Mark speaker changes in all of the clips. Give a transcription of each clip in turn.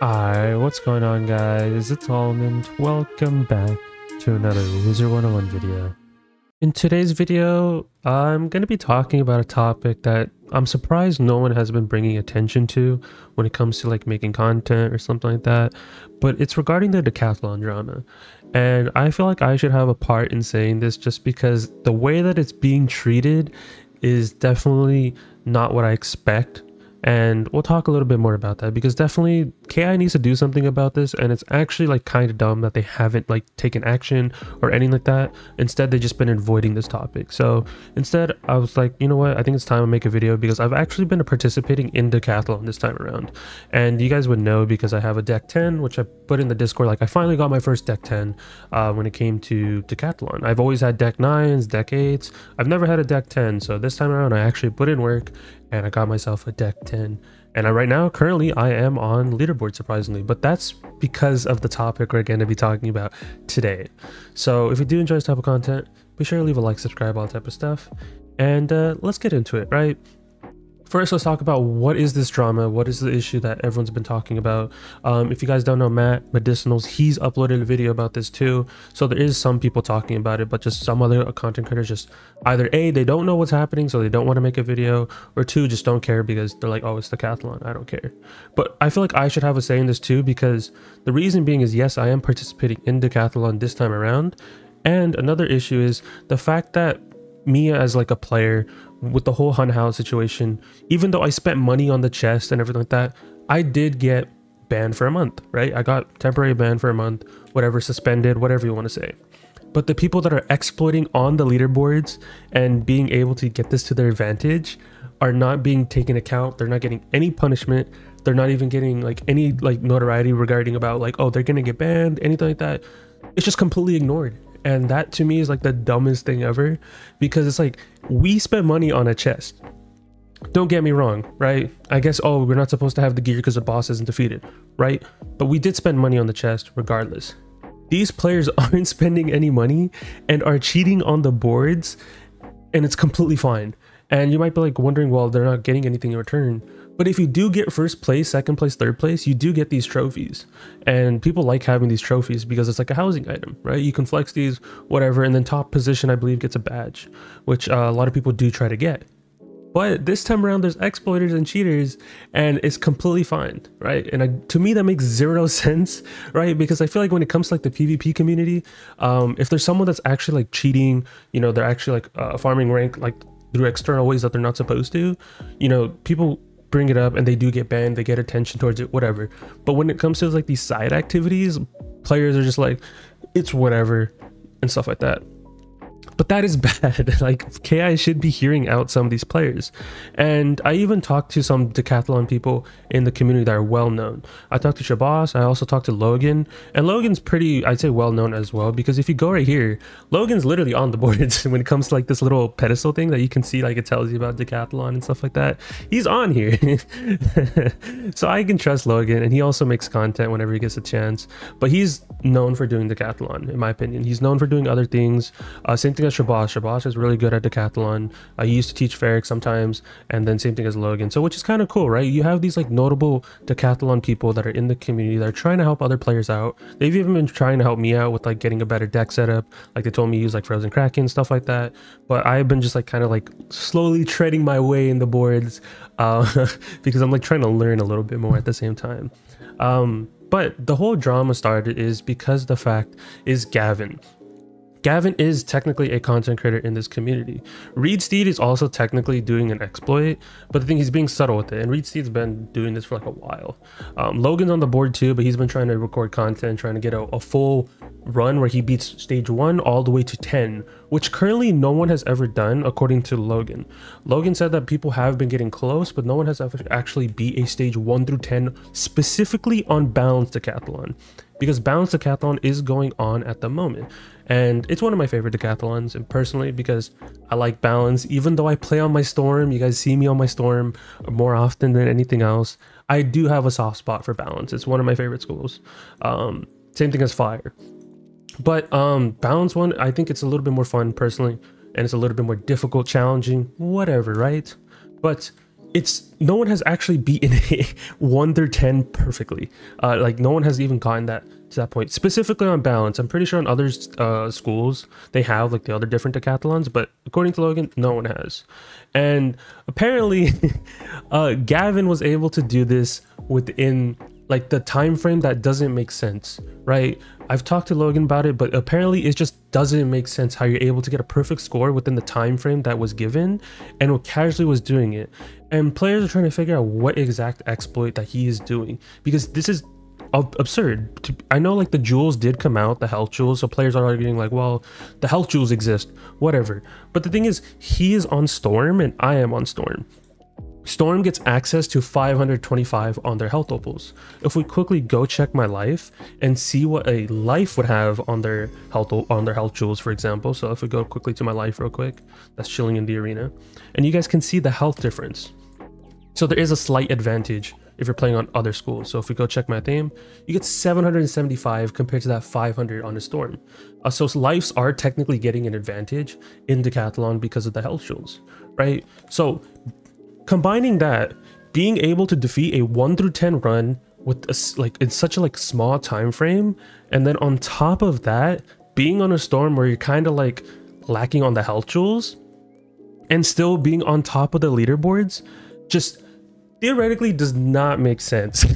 Speaker 1: Hi, what's going on, guys? It's Almond. Welcome back to another Wizard101 video. In today's video, I'm going to be talking about a topic that I'm surprised no one has been bringing attention to when it comes to like making content or something like that, but it's regarding the Decathlon drama. And I feel like I should have a part in saying this just because the way that it's being treated is definitely not what I expect. And we'll talk a little bit more about that because definitely KI needs to do something about this, and it's actually like kind of dumb that they haven't like taken action or anything like that. Instead, they've just been avoiding this topic. So instead, I was like, you know what, I think it's time to make a video because I've actually been participating in Decathlon this time around, and you guys would know because I have a deck 10 which I put in the Discord. Like, I finally got my first deck 10 when it came to Decathlon. I've always had deck 9s, deck 8s. I've never had a deck 10, so this time around I actually put in work and I got myself a deck 10. And right now, currently, I am on leaderboard, surprisingly, but that's because of the topic we're going to be talking about today. So if you do enjoy this type of content, be sure to leave a like, subscribe, all that type of stuff. And let's get into it, right? First, let's talk about what is this drama? What is the issue that everyone's been talking about? If you guys don't know Matt Medicinals, he's uploaded a video about this too. So there is some people talking about it, but just some other content creators just either A, they don't know what's happening, so they don't want to make a video, or two, just don't care because they're like, oh, it's Decathlon, I don't care. But I feel like I should have a say in this too, because the reason being is, yes, I am participating in Decathlon this time around. And another issue is the fact that me as like a player with the whole Hun Hao situation, even though I spent money on the chest and everything like that, I did get banned for a month, right? I got temporary banned for a month, whatever, suspended, whatever you want to say. But the people that are exploiting on the leaderboards and being able to get this to their advantage are not being taken account. They're not getting any punishment. They're not even getting like any like notoriety regarding about like, oh, they're gonna get banned, anything like that. It's just completely ignored. And that to me is like the dumbest thing ever, because it's like, we spent money on a chest. Don't get me wrong, right? I guess, oh, we're not supposed to have the gear because the boss isn't defeated, right? But we did spend money on the chest regardless. These players aren't spending any money and are cheating on the boards, and it's completely fine. And you might be like wondering, well, they're not getting anything in return. But if you do get first place, second place, third place, you do get these trophies. And people like having these trophies because it's like a housing item, right? You can flex these, whatever, and then top position, I believe, gets a badge, which a lot of people do try to get. But this time around, there's exploiters and cheaters, and it's completely fine, right? And to me, that makes zero sense, right? Because I feel like when it comes to like the PvP community, if there's someone that's actually like cheating, you know, they're actually like farming rank like through external ways that they're not supposed to, you know, people bring it up and they do get banned, they get attention towards it, whatever. But when it comes to like these side activities, players are just like, it's whatever and stuff like that. But that is bad. Like, KI should be hearing out some of these players. And I even talked to some Deckathalon people in the community that are well known. I talked to Shabazz, I also talked to Logan, and Logan's pretty, I'd say, well known as well, because if you go right here, Logan's literally on the boards when it comes to like this little pedestal thing that you can see, like it tells you about Deckathalon and stuff like that. He's on here. So I can trust Logan, and he also makes content whenever he gets a chance. But he's known for doing Decathlon, in my opinion. He's known for doing other things. Same thing as Shabazz. Shabazz is really good at Decathlon. I used to teach Ferric sometimes, and then same thing as Logan. So which is kind of cool, right? You have these like notable Decathlon people that are in the community that are trying to help other players out. They've even been trying to help me out with like getting a better deck setup. Like they told me to use like Frozen Kraken, stuff like that. But I've been just like kind of like slowly treading my way in the boards because I'm like trying to learn a little bit more at the same time. But the whole drama started is because the fact is Gavin. Gavin is technically a content creator in this community. Reed Steed is also technically doing an exploit, but the thing, he's being subtle with it, and Reed Steed's been doing this for like a while. Logan's on the board too, but he's been trying to record content, trying to get a full run where he beats stage 1 all the way to 10, which currently no one has ever done according to Logan. Logan said that people have been getting close, but no one has ever actually beat a stage 1 through 10 specifically on Balanced Decathlon, because Balanced Decathlon is going on at the moment. And it's one of my favorite Decathlons, and personally, because I like balance. Even though I play on my Storm, you guys see me on my Storm more often than anything else, I do have a soft spot for balance. It's one of my favorite schools. Same thing as Fire. But balance one, I think it's a little bit more fun personally, and it's a little bit more difficult, challenging, whatever, right? But it's no one has actually beaten it 1 through 10 perfectly. Like no one has even gotten that to that point, specifically on balance. I'm pretty sure on other schools they have like the other different decathlons, but according to Logan, no one has. And apparently Gavin was able to do this within like the time frame that doesn't make sense, right? I've talked to Logan about it, but apparently it just doesn't make sense how you're able to get a perfect score within the time frame that was given and what Casually was doing it. And players are trying to figure out what exact exploit that he is doing, because this is absurd. I know like the jewels did come out, the health jewels, so players are arguing like, well, the health jewels exist, whatever. But the thing is, he is on Storm and I am on Storm. Storm gets access to 525 on their health opals. If we quickly go check my life and see what a life would have on their health jewels, for example. So if we go quickly to my life real quick, that's chilling in the arena, and you guys can see the health difference. So there is a slight advantage if you're playing on other schools. So if we go check my theme, you get 775 compared to that 500 on the Storm. So lives are technically getting an advantage in Decathalon because of the health jewels, right? So combining that, being able to defeat a 1 through 10 run with a, like in such a like small time frame, and then on top of that, being on a Storm where you're kind of like lacking on the health jewels and still being on top of the leaderboards, just theoretically does not make sense.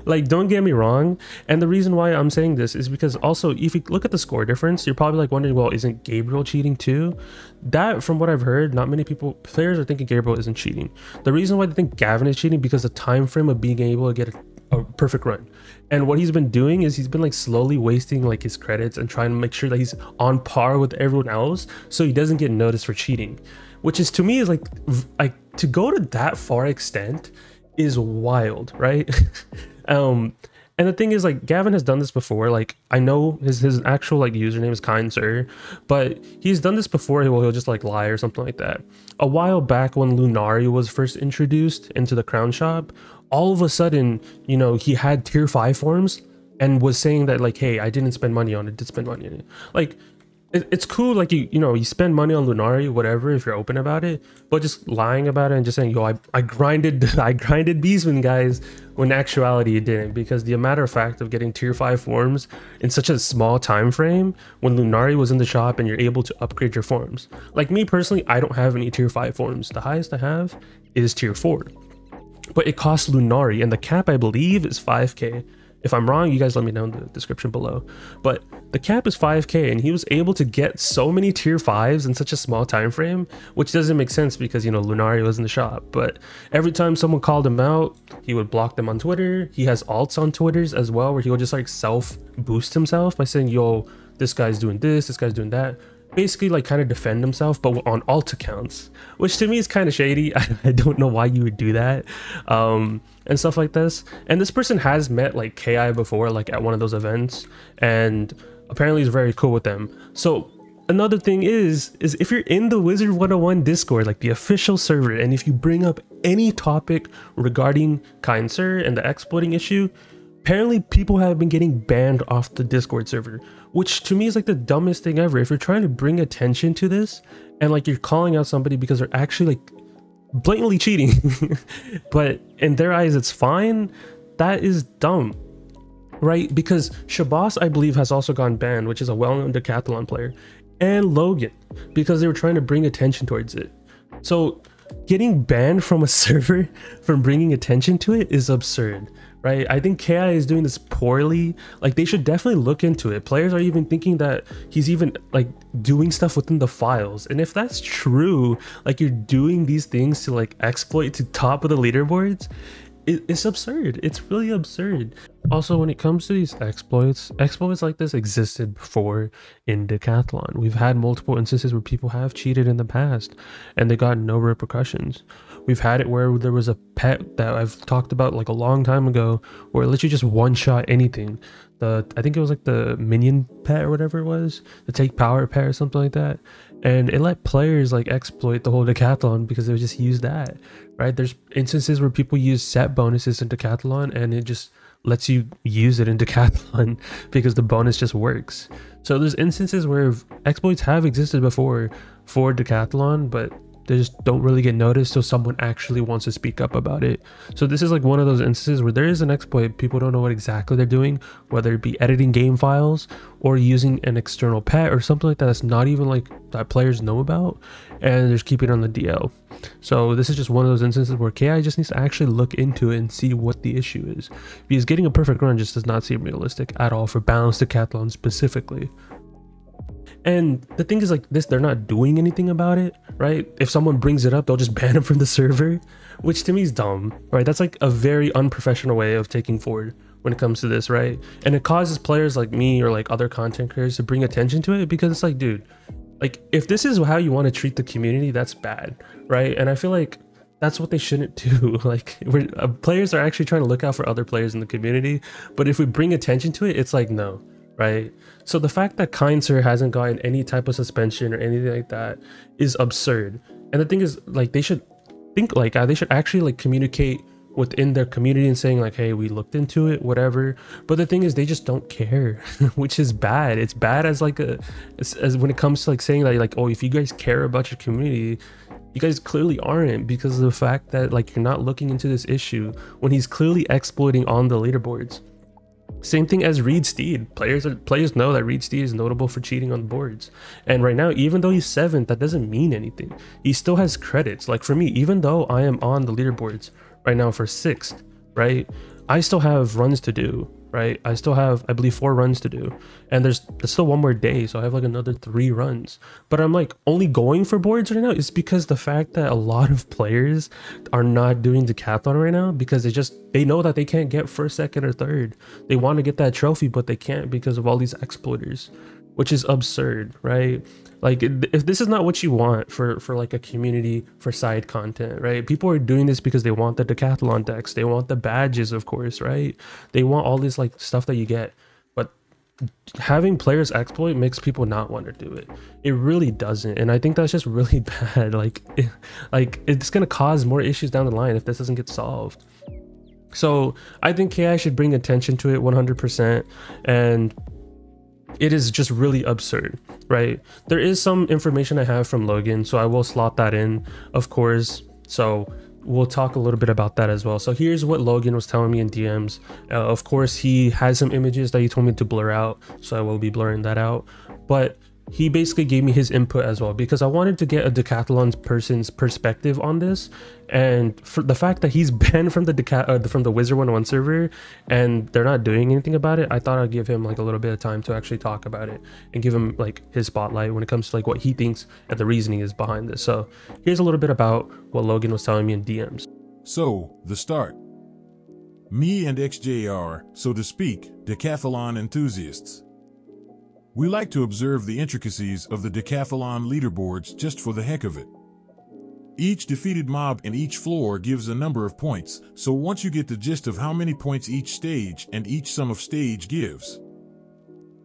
Speaker 1: Like, don't get me wrong, and the reason why I'm saying this is because also if you look at the score difference, you're probably like wondering, well, isn't Gabriel cheating too? That, from what I've heard, not many players are thinking Gabriel isn't cheating. The reason why they think Gavin is cheating because the time frame of being able to get a perfect run, and what he's been doing is he's been like slowly wasting like his credits and trying to make sure that he's on par with everyone else so he doesn't get noticed for cheating, which is, to me, is like to go to that far extent is wild, right? And the thing is, like, Gavin has done this before. Like, I know his actual like username is Kind Sir, but he's done this before. He'll just like lie or something like that. A while back when Lunari was first introduced into the crown shop, all of a sudden, you know, he had tier 5 forms and was saying that like, hey, I didn't spend money on it, did spend money on it. Like, it's cool, like, you know, you spend money on Lunari, whatever, if you're open about it, but just lying about it and just saying, yo, I grinded Beastman, guys, when in actuality you didn't, because the matter of fact of getting tier 5 forms in such a small time frame when Lunari was in the shop and you're able to upgrade your forms. Like me personally, I don't have any tier 5 forms. The highest I have is tier 4, but it costs Lunari, and the cap, I believe, is 5k. If I'm wrong, you guys let me know in the description below. But the cap is 5k, and he was able to get so many tier 5s in such a small time frame, which doesn't make sense because, you know, Lunari was in the shop. But every time someone called him out, he would block them on Twitter. He has alts on Twitters as well, where he would just like self boost himself by saying, yo, this guy's doing this guy's doing that. Basically like kind of defend himself, but on alt accounts, which to me is kind of shady. I don't know why you would do that, and stuff like this. And this person has met like KI before, like at one of those events, and apparently he's very cool with them. So another thing is if you're in the Wizard101 Discord, like the official server, and if you bring up any topic regarding Kind Sir and the exploiting issue, apparently people have been getting banned off the Discord server, which to me is like the dumbest thing ever. If you're trying to bring attention to this and like you're calling out somebody because they're actually like blatantly cheating, but in their eyes it's fine, that is dumb, right? Because Shabazz, I believe, has also gone banned, which is a well-known Deckathalon player, and Logan, because they were trying to bring attention towards it. So getting banned from a server from bringing attention to it is absurd, right? I think KI is doing this poorly. Like, they should definitely look into it. Players are even thinking that he's even like doing stuff within the files, and if that's true, like you're doing these things to like exploit to top of the leaderboards, it's absurd. It's really absurd. Also, when it comes to these exploits like this existed before in Deckathalon. We've had multiple instances where people have cheated in the past and they got no repercussions. We've had it where there was a pet that I've talked about like a long time ago where it literally just one-shot anything. I think it was like the minion pet or whatever it was, the take power pet or something like that, and it let players like exploit the whole Deckathalon because they would just use that, right? There's instances where people use set bonuses in Deckathalon and it just lets you use it in Deckathalon because the bonus just works. So there's instances where exploits have existed before for Deckathalon, but They just don't really get noticed till someone actually wants to speak up about it. So this is like one of those instances where there is an exploit, people don't know what exactly they're doing, whether it be editing game files or using an external pet or something like that that's not even like that players know about, and they're just keeping it on the DL. So this is just one of those instances where KI just needs to actually look into it and see what the issue is, because getting a perfect run just does not seem realistic at all for balanced decathlon specifically. And the thing is, like, this, they're not doing anything about it, right? If someone brings it up, they'll just ban them from the server, which to me is dumb, right? That's like a very unprofessional way of taking forward when it comes to this, right? And it causes players like me or like other content creators to bring attention to it, because it's like, dude, like, if this is how you want to treat the community, that's bad, right? And I feel like that's what they shouldn't do. Like, players are actually trying to look out for other players in the community, but if we bring attention to it, it's like, no, right? So the fact that Kind Sir hasn't gotten any type of suspension or anything like that is absurd. And the thing is, like, they should think like they should actually like communicate within their community and saying like, hey, we looked into it, whatever. But the thing is, they just don't care, which is bad. It's bad as like as when it comes to like saying that, like, oh, if you guys care about your community, you guys clearly aren't, because of the fact that like you're not looking into this issue when he's clearly exploiting on the leaderboards. Same thing as Reed Steed. Players know that Reed Steed is notable for cheating on the boards, and right now, even though he's 7th, that doesn't mean anything. He still has credits. Like for me, even though I am on the leaderboards right now for 6th, right, I still have runs to do, right? I still have, I believe, 4 runs to do, and there's still one more day, so I have like another 3 runs. But I'm like only going for boards right now is because the fact that a lot of players are not doing decathlon right now, because they know that they can't get 1st, 2nd, or 3rd. They want to get that trophy, but they can't because of all these exploiters, which is absurd, right? Like, if this is not what you want for like a community for side content, right? People are doing this because they want the decathlon decks, they want the badges, of course, right? They want all this like stuff that you get, but having players exploit makes people not want to do it. It really doesn't, and I think that's just really bad. Like it's gonna cause more issues down the line if this doesn't get solved. So I think KI should bring attention to it 100%, and it is just really absurd, right? There is some information I have from Logan, so I will slot that in, of course. So we'll talk a little bit about that as well. So here's what Logan was telling me in DMs. Of course, he has some images that he told me to blur out, so I will be blurring that out. But he basically gave me his input as well, because I wanted to get a decathlon person's perspective on this. And for the fact that he's banned from the Wizard101 server and they're not doing anything about it, I thought I'd give him like a little bit of time to actually talk about it and give him like his spotlight when it comes to like what he thinks and the reasoning is behind this. So here's a little bit about what Logan was telling me in DMs.
Speaker 2: So, the start. Me and XJ are, so to speak, decathlon enthusiasts. We like to observe the intricacies of the decathlon leaderboards just for the heck of it. Each defeated mob in each floor gives a number of points, so once you get the gist of how many points each stage and each sum of stage gives,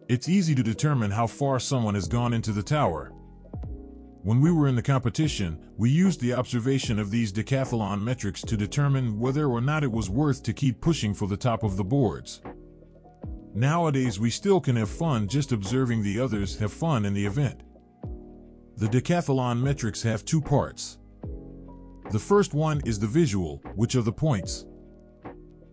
Speaker 2: it's easy to determine how far someone has gone into the tower. When we were in the competition, we used the observation of these decathlon metrics to determine whether or not it was worth to keep pushing for the top of the boards. Nowadays, we still can have fun just observing the others have fun in the event. The decathlon metrics have 2 parts. The first one is the visual, which are the points.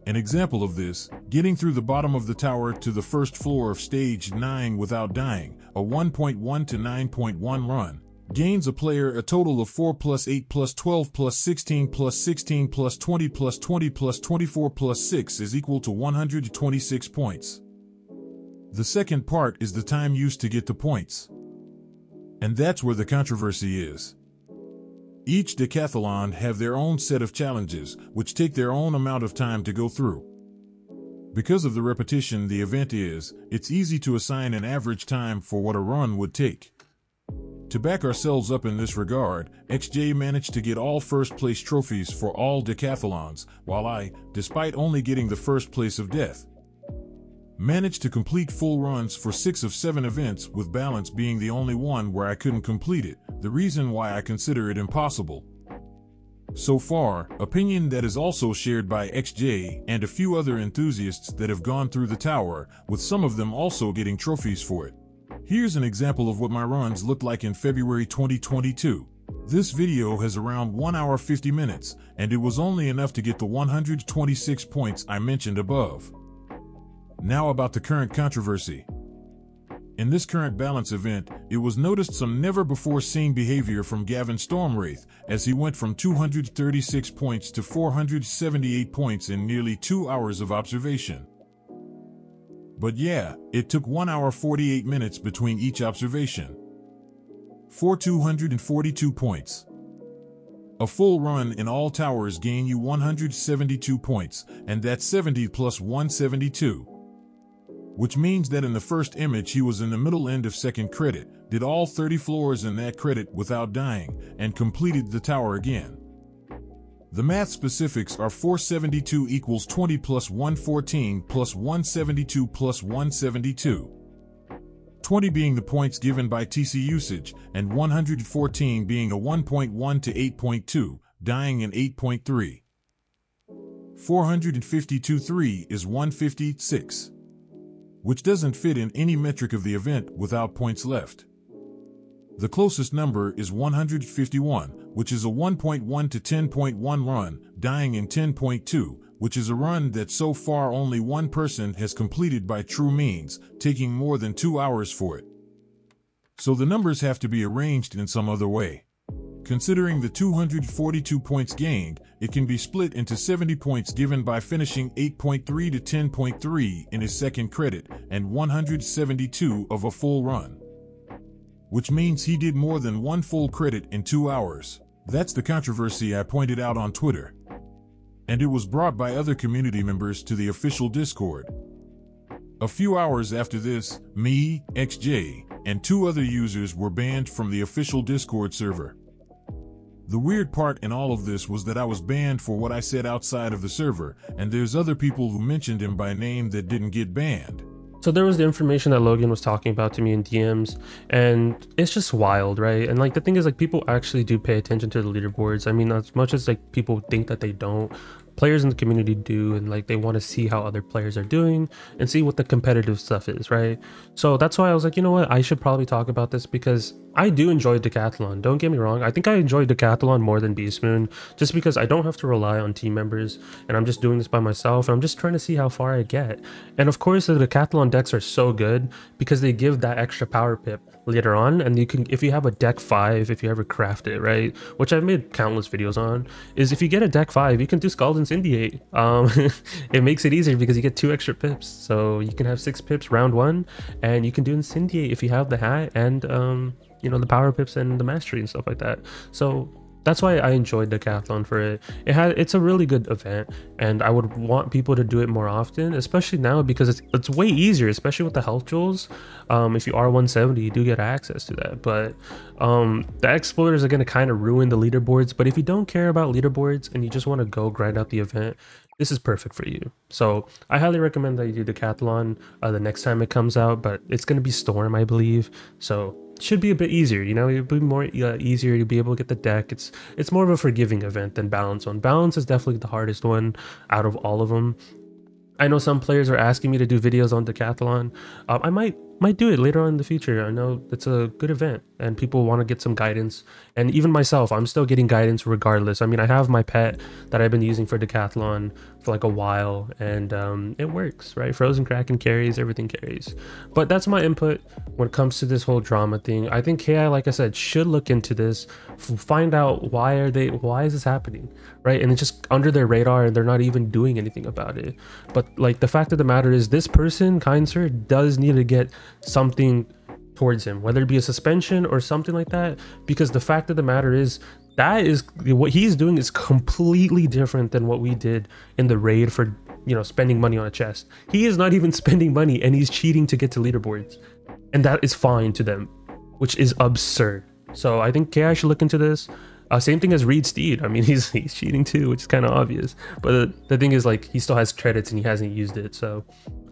Speaker 2: An example of this, getting through the bottom of the tower to the first floor of stage 9 without dying, a 1.1 to 9.1 run, gains a player a total of 4 plus 8 plus 12 plus 16 plus 16 plus 20 plus 20 plus 24 plus 6 is equal to 126 points. The second part is the time used to get the points. And that's where the controversy is. Each decathlon have their own set of challenges, which take their own amount of time to go through. Because of the repetition the event is, it's easy to assign an average time for what a run would take. To back ourselves up in this regard, XJ managed to get all first place trophies for all decathlons, while I, despite only getting the first place of death, managed to complete full runs for 6 of 7 events, with balance being the only one where I couldn't complete it, the reason why I consider it impossible. So far, opinion that is also shared by XJ and a few other enthusiasts that have gone through the tower, with some of them also getting trophies for it. Here's an example of what my runs looked like in February 2022. This video has around 1 hour 50 minutes, and it was only enough to get the 126 points I mentioned above. Now about the current controversy. In this current balance event, it was noticed some never-before-seen behavior from Gavin Stormwraith, as he went from 236 points to 478 points in nearly 2 hours of observation. But yeah, it took 1 hour 48 minutes between each observation. For 242 points. A full run in all towers gain you 172 points, and that's 70 plus 172. Which means that in the first image he was in the middle end of second credit, did all 30 floors in that credit without dying, and completed the tower again. The math specifics are 472 equals 20 plus 114 plus 172 plus 172. 20 being the points given by TC usage, and 114 being a 1.1 to 8.2, dying in 8.3. 452.3 is 156. Which doesn't fit in any metric of the event without points left. The closest number is 151, which is a 1.1 to 10.1 run, dying in 10.2, which is a run that so far only one person has completed by true means, taking more than 2 hours for it. So the numbers have to be arranged in some other way. Considering the 242 points gained, it can be split into 70 points given by finishing 8.3 to 10.3 in his second credit and 172 of a full run. Which means he did more than one full credit in 2 hours. That's the controversy I pointed out on Twitter. And it was brought by other community members to the official Discord. A few hours after this, me, XJ, and 2 other users were banned from the official Discord server. The weird part in all of this was that I was banned for what I said outside of the server, and there's other people who mentioned him by name that didn't get banned.
Speaker 1: So there was the information that Logan was talking about to me in DMs, and it's just wild, right? And like the thing is, like, people actually do pay attention to the leaderboards. I mean, as much as like people think that they don't, players in the community do, and like they want to see how other players are doing and see what the competitive stuff is, right? So that's why I was like, you know what, I should probably talk about this, because I do enjoy Deckathalon. Don't get me wrong, I think I enjoy Deckathalon more than Beast Moon, just because I don't have to rely on team members, and I'm just doing this by myself, and I'm just trying to see how far I get. And of course the Deckathalon decks are so good because they give that extra power pip later on, and you can, if you have a deck 5, if you ever craft it, right, which I've made countless videos on, is if you get a deck 5, you can do Scald and Incendiate. It makes it easier because you get 2 extra pips, so you can have 6 pips round 1, and you can do Incendiate if you have the hat and you know, the power pips and the mastery and stuff like that. So that's why I enjoyed Deckathalon for it. It's a really good event, and I would want people to do it more often, especially now because it's way easier, especially with the health jewels. If you are 170, you do get access to that. But the exploiters are going to kind of ruin the leaderboards. But if you don't care about leaderboards and you just want to go grind out the event, this is perfect for you. So I highly recommend that you do Deckathalon the next time it comes out, but it's going to be Storm, I believe. So should be a bit easier, you know, it'll be more easier to be able to get the deck. It's more of a forgiving event than Balance one. Balance is definitely the hardest one out of all of them. I know some players are asking me to do videos on Deckathalon. I might do it later on in the future. I know it's a good event and people want to get some guidance, and even myself, I'm still getting guidance regardless. I mean, I have my pet that I've been using for Deckathalon for like a while, and it works, right? Frozen Kraken carries, everything carries. But that's my input when it comes to this whole drama thing. I think KI, like I said, should look into this, find out why is this happening, right? And it's just under their radar and they're not even doing anything about it. But like, the fact of the matter is, this person, kind sir, does need to get something towards him, whether it be a suspension or something like that, because the fact of the matter is, that is what he's doing is completely different than what we did in the raid for, you know, spending money on a chest. He is not even spending money and he's cheating to get to leaderboards, and that is fine to them, which is absurd. So I think KI should look into this. Same thing as Reed Steed. I mean, he's cheating too, which is kind of obvious. But the thing is, like, he still has credits and he hasn't used it. So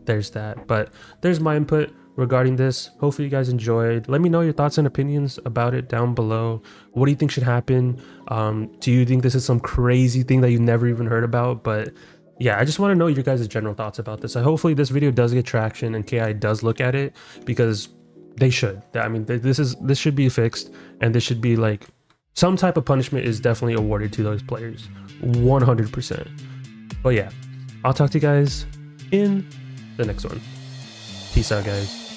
Speaker 1: there's that. But there's my input regarding this. Hopefully you guys enjoyed. Let me know your thoughts and opinions about it down below. What do you think should happen? Do you think this is some crazy thing that you've never even heard about? But yeah, I just want to know your guys' general thoughts about this. Hopefully this video does get traction and KI does look at it, because they should. I mean, this should be fixed, and this should be like some type of punishment is definitely awarded to those players, 100%. But yeah, I'll talk to you guys in the next one. Peace out, guys.